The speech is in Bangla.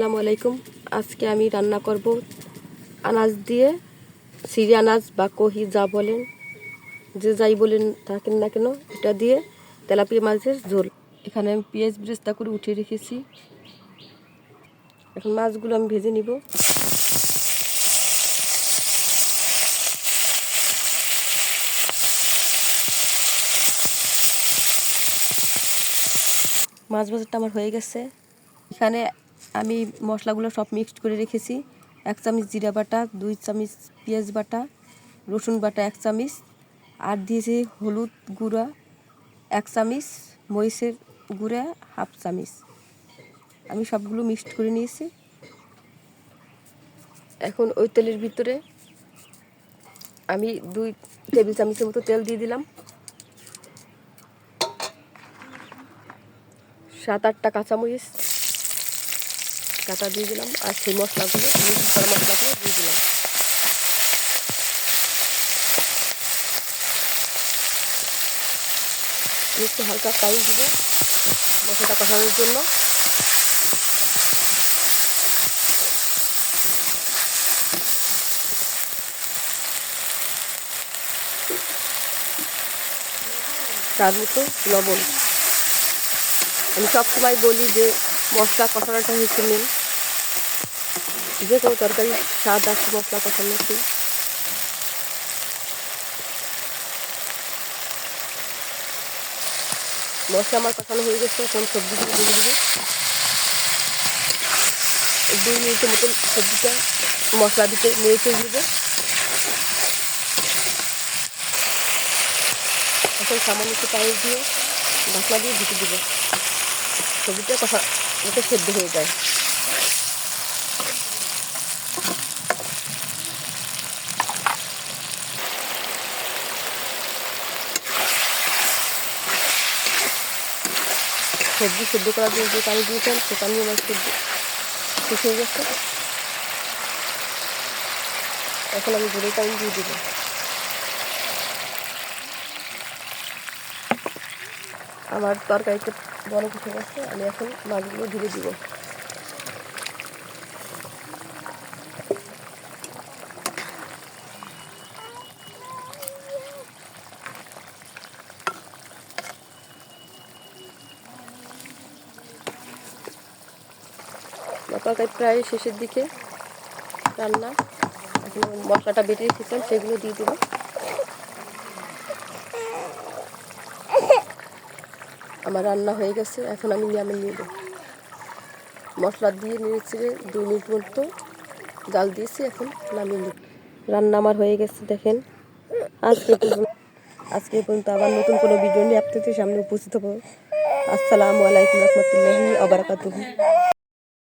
আসসালামু আলাইকুম। আজকে আমি রান্না করব আনাজ দিয়ে, সিরি আনাজ বা কহি যা বলেন, যে যাই বলেন থাকেন না কেন, এটা দিয়ে তেলাপিয়া মাছের ঝোল। এখানে আমি পেঁয়াজ বেরেস্তা করে উঠিয়ে রেখেছি। এখন মাছগুলো আমি ভেজে নিব। মাছ ভাজাটা আমার হয়ে গেছে। এখানে আমি মশলাগুলো সব মিক্সড করে রেখেছি। 1 চামচ জিরা বাটা, 2 চামচ পেঁয়াজ বাটা, রসুন বাটা 1 চামচ, আর দিয়েছি হলুদ গুঁড়া 1 চামচ, মরিচের গুঁড়া 1/2 চামচ। আমি সবগুলো মিক্সড করে নিয়েছি। এখন ওই তেলের ভিতরে আমি 2 টেবিল চামচের মতো তেল দিয়ে দিলাম। 7-8টা কাঁচামরিচ কাটা দিয়ে দিলাম, আর সেই মশলাগুলো দিয়ে দিলাম। একটু হালকা পানি দিব মশলাটা কষানোর জন্য। তার মতো লবণ। আমি সবসময় বলি যে মশলা কষানোটা হচ্ছে মেন, যে কোনো তরকারি স্বাদ আসে মশলা কষানোতেই। মশলা আমার কষানো হয়ে গেছে। এখন সবজিগুলো দিয়ে দেবো। 2 মিনিটের মতন সবজিটা মশলা দিতে নেড়ে চেড়ে দেবো। এখন সামান্য একটু পানি দিয়ে ঢাকনা দিয়ে ঢেকে দেবো। সবজিটা কষা যাতে সেদ্ধ হয়ে যায়। সবজি সেদ্ধ করার জন্য যে পানি দিয়েছেন সে পানি আমার সেদ্ধ শেষ হয়ে গেছে। এখন আমি ঝোলের পানি দিয়ে দেবো। আমার তরকারিতে বড় উঠে গেছে। আমি এখন মাছগুলো ধীরে দিব। তরকারি প্রায় শেষের দিকে রান্না। এখন মশলাটা বেটে রেখেছিলাম সেগুলো দিয়ে দেবো। আমার রান্না হয়ে গেছে। এখন আমি নামিয়ে নেব। মশলা দিয়ে নেড়ে 2 মিনিট মতো জাল দিয়েছি। এখন নামিয়ে নেব। রান্না আমার হয়ে গেছে দেখেন। আজকে পর্যন্ত আবার নতুন কোনো ভিডিও নিয়ে আপনাদের সামনে উপস্থিত হবো। আসসালামু আলাইকুম রহমতুল্লাহি ওয়া বারাকাতুহু।